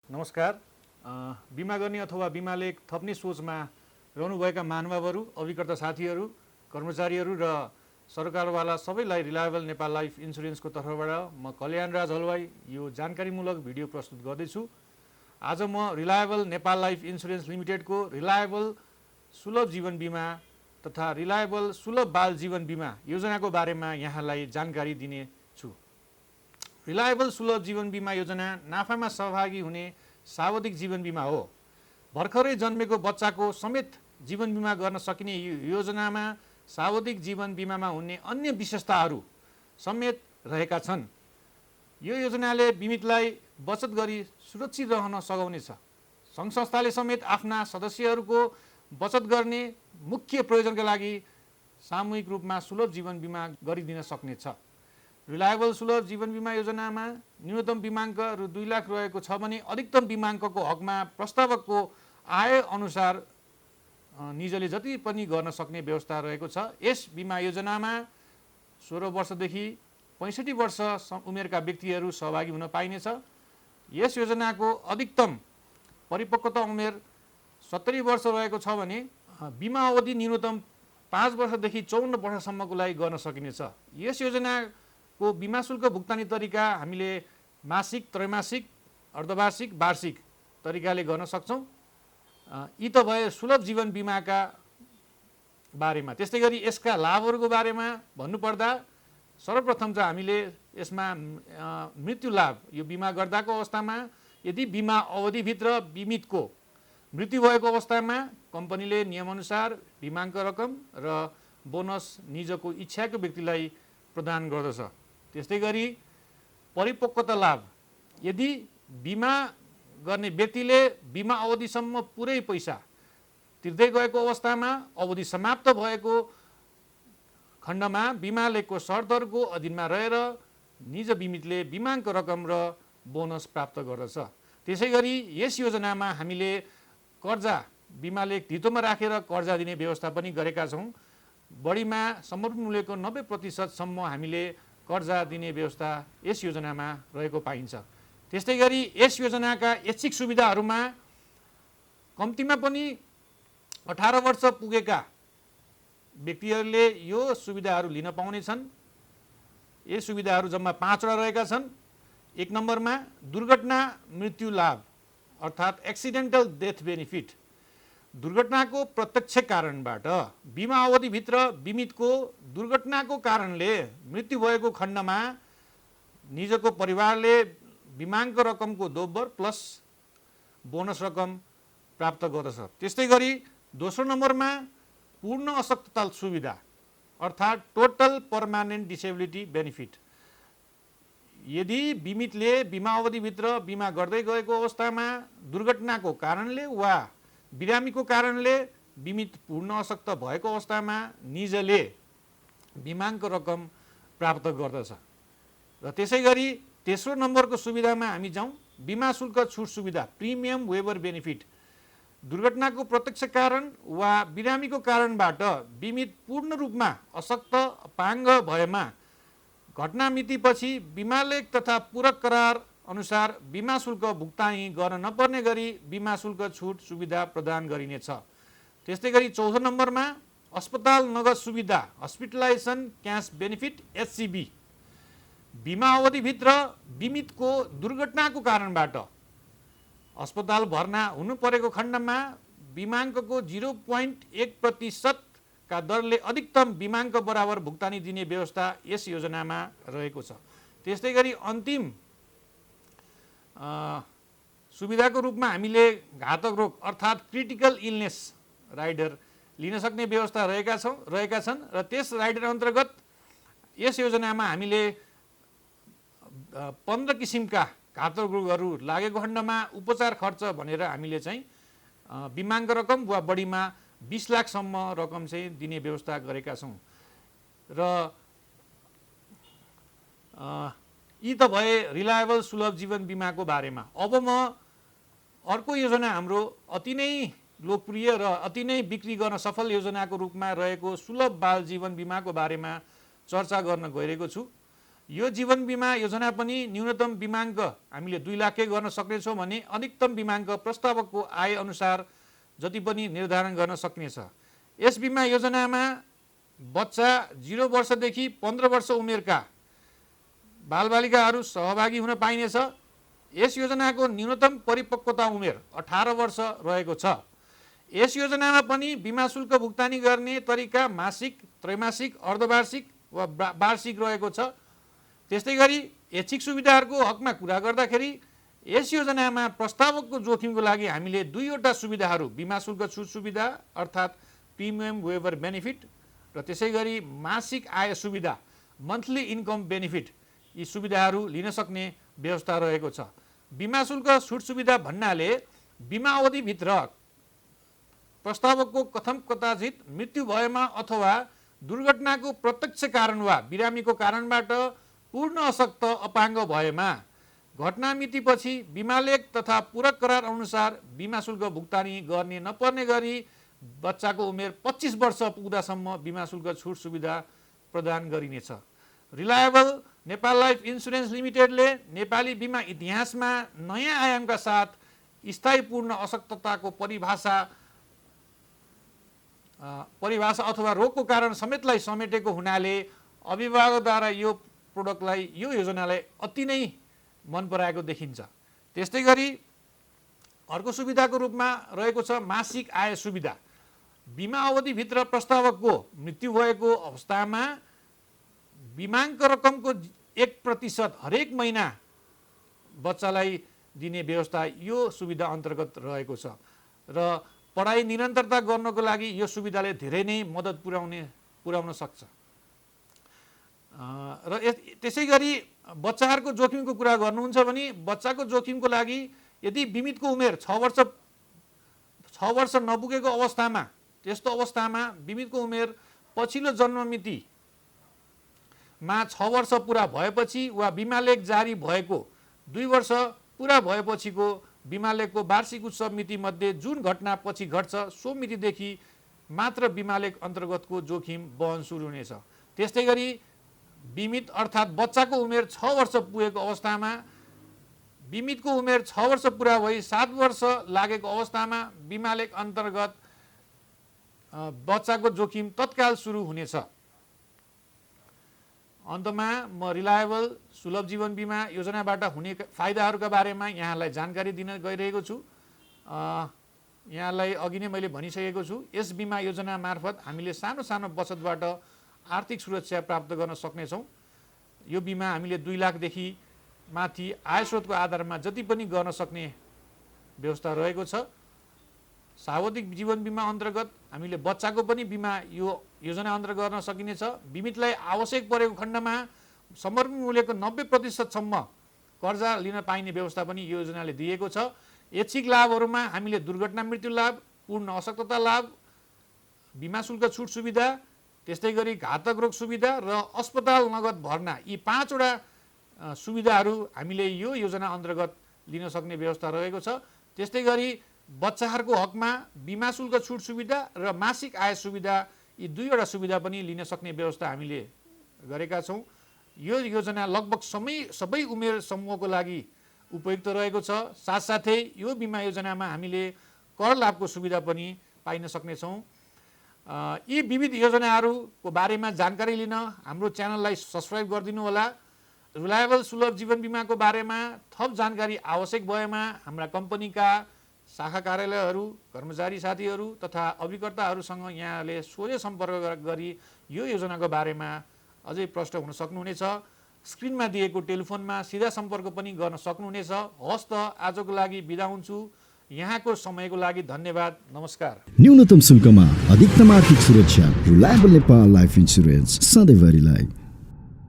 नमस्कार। बिमा गर्ने अथवा बिमा लेख थप्ने सोचमा रहनुभएका महानुभावहरू, अभिकर्ता साथीहरू, कर्मचारीहरू र सरकारवाला सबैलाई रिलायबल नेपाल लाइफ इन्सुरेन्सको तर्फबाट म कल्याण राज हलवाई यो जानकारीमूलक भिडियो प्रस्तुत गर्दैछु। आज म रिलायबल नेपाल लाइफ इन्सुरेन्स लिमिटेडको रिलायबल सुलभ जीवन बिमा तथा रिलायबल सुलभ बाल जीवन बिमा योजनाको बारेमा यहाँलाई जानकारी दिनेछु। रिलायबल सुलभ जीवन बिमा योजना नाफामा सहभागी हुने सावधिक जीवन बिमा हो। भर्खरै जन्मेको बच्चाको समेत जीवन बिमा गर्न सकिने योजनामा सावधिक जीवन बिमामा हुने अन्य विशेषताहरू समेत रहेका छन्। यो योजनाले बिमितलाई बचत गरी सुरक्षित रहन सघाउनेछ। सङ्घ संस्थाले समेत आफ्ना सदस्यहरूको बचत गर्ने मुख्य प्रयोजनका लागि सामूहिक रूपमा सुलभ जीवन बिमा गरिदिन सक्नेछ। रिलायबल सुलभ जीवन बिमा योजनामा न्यूनतम बिमाङ्क रु 2 लाख रहेको छ भने अधिकतम बिमाङ्कको हकमा प्रस्तावकको आय अनुसार निजले जति पनि गर्न सक्ने व्यवस्था रहेको छ। यस बिमा योजनामा 16 वर्षदेखि 65 वर्ष उमेरका व्यक्तिहरू सहभागी हुन पाइनेछ। यस योजनाको अधिकतम परिपक्वता उमेर 70 वर्ष रहेको छ भने बिमा अवधि न्यूनतम 5 वर्षदेखि 54 वर्षसम्मको लागि गर्न सकिनेछ। यस योजनाको बिमा शुल्क भुक्तानी तरिका हामीले मासिक, त्रैमासिक, अर्धवार्षिक, वार्षिक तरिकाले गर्न सक्छौँ। यी त भए सुलभ जीवन बिमाका बारेमा। त्यस्तै गरी यसका लाभहरूको बारेमा भन्नुपर्दा सर्वप्रथम चाहिँ हामीले यसमा मृत्यु लाभ, यो बिमा गर्दाको अवस्थामा यदि बिमा अवधिभित्र बिमितको मृत्यु भएको अवस्थामा कम्पनीले नियमअनुसार बिमाङ्क रकम र बोनस निजको इच्छाको व्यक्तिलाई प्रदान गर्दछ। त्यस्तै गरी परिपक्वता लाभ, यदि बिमा गर्ने व्यक्तिले बिमा अवधिसम्म पुरै पैसा तिर्दै गएको अवस्थामा अवधि समाप्त भएको खण्डमा बिमा लेखको शर्तहरूको अधीनमा रहेर निज बिमितले बिमाङ्क रकम र बोनस प्राप्त गर्दछ। त्यसै गरी यस योजनामा हामीले कर्जा बिमा लेख धितोमा राखेर कर्जा दिने व्यवस्था पनि गरेका छौँ। बढीमा समर्पण मूल्यको 90% हामीले कर्जा दिने व्यवस्था यस योजनामा रहेको पाइन्छ। त्यस्तै गरी यस योजनाका ऐच्छिक सुविधाहरूमा कम्तीमा पनि 18 वर्ष पुगेका व्यक्तिहरूले यो सुविधाहरू लिन पाउनेछन्। यी सुविधाहरू जम्मा 5 वटा रहेका छन्। 1 नम्बरमा दुर्घटना मृत्यु लाभ अर्थात् एक्सिडेन्टल डेथ बेनिफिट। दुर्घटनाको प्रत्यक्ष कारणबाट बिमा अवधिभित्र बिमितको दुर्घटनाको कारणले मृत्यु भएको खण्डमा निजको परिवारले बिमाङ्क रकमको दोब्बर प्लस बोनस रकम प्राप्त गर्दछ। त्यस्तै गरी दोस्रो नम्बरमा पूर्ण अशक्तता सुविधा अर्थात् टोटल पर्मानेन्ट डिसेबिलिटी बेनिफिट। यदि बिमितले बिमा अवधिभित्र बिमा गर्दै गएको अवस्थामा दुर्घटनाको कारणले वा बिरामीको कारणले बिमित पूर्ण अशक्त भएको अवस्थामा निजले बिमाङ्क रकम प्राप्त गर्दछ। र त्यसै गरी तेस्रो नम्बरको सुविधामा हामी जाउँ, बिमा शुल्क छुट सुविधा प्रिमियम वेबर बेनिफिट। दुर्घटनाको प्रत्यक्ष कारण वा बिरामीको कारणबाट बिमित पूर्ण रूपमा अशक्त अपाङ्ग भएमा घटना मितिपछि बिमा लेख तथा पूरक करार अनुसार बिमा शुल्क भुक्तानी गर्न नपर्ने गरी बिमा शुल्क छुट सुविधा प्रदान गरिनेछ। त्यस्तै गरी चौथो नम्बरमा अस्पताल नगद सुविधा हस्पिटलाइजेसन क्यास बेनिफिट HCB। बिमा अवधिभित्र बिमितको दुर्घटनाको कारणबाट अस्पताल भर्ना हुनु परेको खण्डमा बिमाङ्कको 0.1% का दरले अधिकतम बिमाङ्क बराबर भुक्तानी दिने व्यवस्था यस योजनामा रहेको छ। त्यस्तै गरी अन्तिम सुविधाको रूपमा हामीले घातक रोग अर्थात् क्रिटिकल इलनेस राइडर लिन सक्ने व्यवस्था रहेका छन् र त्यस राइडर अन्तर्गत यस योजनामा हामीले 15 किसिमका घातक रोगहरू लागेको खण्डमा उपचार खर्च भनेर हामीले चाहिँ बिमाङ्क रकम वा बढीमा 20 लाखसम्म रकम चाहिँ दिने व्यवस्था गरेका छौँ। र यी त भए रिलायबल सुलभ जीवन बिमाको बारेमा। अब म अर्को योजना हाम्रो अति नै लोकप्रिय र अति नै बिक्री गर्न सफल योजनाको रूपमा रहेको सुलभ बाल जीवन बिमाको बारेमा चर्चा गर्न गइरहेको छु। यो जीवन बिमा योजना पनि न्यूनतम बिमाङ्क हामीले 2 लाखकै गर्न सक्नेछौँ भने अधिकतम बिमाङ्क प्रस्तावकको आय अनुसार जति पनि निर्धारण गर्न सकिनेछ। यस बिमा योजनामा बच्चा 0 वर्षदेखि 15 वर्ष उमेरका बालबालिकाहरू सहभागी हुन पाइनेछ। यस योजनाको न्यूनतम परिपक्वता उमेर 18 वर्ष रहेको छ। यस योजनामा पनि बिमा शुल्क भुक्तानी गर्ने तरिका मासिक, त्रैमासिक, अर्धवार्षिक वा वार्षिक रहेको छ। त्यस्तै गरी ऐच्छिक सुविधाहरूको हकमा कुरा गर्दाखेरि यस योजनामा प्रस्तावकको जोखिमको लागि हामीले 2वटा सुविधाहरू, बिमा शुल्क छुट सुविधा अर्थात् प्रिमियम वेभर बेनिफिट र त्यसै गरी मासिक आय सुविधा, मन्थली इन्कम बेनिफिट, यी सुविधाहरू लिन सक्ने व्यवस्था रहेको छ। बिमा शुल्क छुट सुविधा भन्नाले बिमा अवधिभित्र प्रस्तावकको कथम कदाचित मृत्यु भएमा अथवा दुर्घटनाको प्रत्यक्ष कारण वा बिरामीको कारणबाट पूर्ण अशक्त अपाङ्ग भएमा घटना मितिपछि बिमालेख तथा पूरक करार अनुसार बिमा शुल्क भुक्तानी गर्ने नपर्ने गरी बच्चाको उमेर 25 वर्ष पुग्दासम्म बिमा शुल्क छुट सुविधा प्रदान गरिनेछ। रिलायबल नेपाल लाइफ इन्सुरेन्स लिमिटेडले नेपाली बिमा इतिहासमा नयाँ आयामका साथ स्थायी पूर्ण अशक्तताको परिभाषा अथवा रोगको कारण समेतलाई समेटेको हुनाले अभिभावकद्वारा यो प्रोडक्टलाई, यो योजनालाई अति नै मन पराएको देखिन्छ। त्यस्तै गरी अर्को सुविधाको रूपमा रहेको छ मासिक आय सुविधा। बिमा अवधिभित्र प्रस्तावकको मृत्यु भएको अवस्थामा बिमाङ्क रकमको 1% हरेक महिना बच्चालाई दिने व्यवस्था यो सुविधा अन्तर्गत रहेको छ र पढाइ निरन्तरता गर्नको लागि यो सुविधाले धेरै नै मद्दत पुर्याउन सक्छ। र त्यसै गरी बच्चाहरूको जोखिमको कुरा गर्नुहुन्छ भने बच्चाको जोखिमको लागि यदि बिमितको उमेर 6 वर्ष नपुगेको अवस्थामा, त्यस्तो अवस्थामा बिमितको उमेर पछिल्लो जन्ममितिमा 6 वर्ष पुरा भएपछि वा बिमालेख जारी भएको 2 वर्ष पुरा भएपछिको बिमालेखको वार्षिक उत्सव मिति मध्ये जुन घटना पछि घट्छ सो मितिदेखि मात्र बिमालेख अन्तर्गतको जोखिम वहन सुरु हुनेछ। त्यस्तै गरी बिमित अर्थात् बच्चाको उमेर 6 वर्ष पुगेको अवस्थामा बिमितको उमेर 6 वर्ष पुरा भई 7 वर्ष लागेको अवस्थामा बिमालेख अन्तर्गत बच्चाको जोखिम तत्काल सुरु हुनेछ। अन्तमा म रिलायबल सुलभ जीवन बिमा योजनाबाट हुने फाइदाहरूका बारेमा यहाँलाई जानकारी दिन गइरहेको छु। यहाँलाई अघि नै मैले भनिसकेको छु, यस बिमा योजना मार्फत हामीले सानो सानो बचतबाट आर्थिक सुरक्षा प्राप्त गर्न सक्नेछौँ। यो बिमा हामीले 2 लाखदेखि माथि आय स्रोतको आधारमा जति पनि गर्न सक्ने व्यवस्था रहेको छ। सावधिक जीवन बिमा अन्तर्गत हामीले बच्चाको पनि बिमा यो योजना अन्तर्गत गर्न सकिनेछ। बिमितलाई आवश्यक परेको खण्डमा समर्पण मूल्यको 90% सम्म कर्जा लिन पाइने व्यवस्था पनि यो योजनाले दिएको छ। ऐच्छिक लाभहरूमा हामीले दुर्घटना मृत्यु लाभ, पूर्ण अशक्तता लाभ, बिमा शुल्क छुट सुविधा, त्यस्तै गरी घातक रोग सुविधा र अस्पताल नगद भर्ना, यी 5 वटा सुविधाहरू हामीले यो योजना अन्तर्गत लिन सक्ने व्यवस्था रहेको छ। त्यस्तै गरी बच्चाहरूको हकमा बिमा शुल्क छुट सुविधा र मासिक आय सुविधा, यी 2 वटा सुविधा पनि लिन सक्ने व्यवस्था हामीले गरेका छौँ। यो योजना लगभग सबै उमेर समूहको लागि उपयुक्त रहेको छ। साथसाथै यो बिमा योजनामा हामीले कर लाभको सुविधा पनि पाइन सक्नेछौँ। यी विविध योजनाहरूको बारेमा जानकारी लिन हाम्रो च्यानललाई सब्सक्राइब गरिदिनु होला। रिलायबल सुलभ जीवन बिमाको बारेमा थप जानकारी आवश्यक भएमा हाम्रा कम्पनीका शाखा कार्यालयहरू, कर्मचारी साथीहरू तथा अभिकर्ताहरूसँग यहाँले सोझै सम्पर्क गरी यो योजनाको बारेमा अझै प्रष्ट हुन सक्नुहुनेछ। स्क्रिनमा दिएको टेलिफोनमा सिधा सम्पर्क पनि गर्न सक्नुहुनेछ। हस् त आजको लागि बिदा हुन्छु। यहाँको समयको लागि धन्यवाद। नमस्कार। न्यूनतम शुल्कमा अधिकतम आर्थिक सुरक्षा, रिलायबल नेपाल लाइफ इन्सुरेन्स सधैँभरिलाई।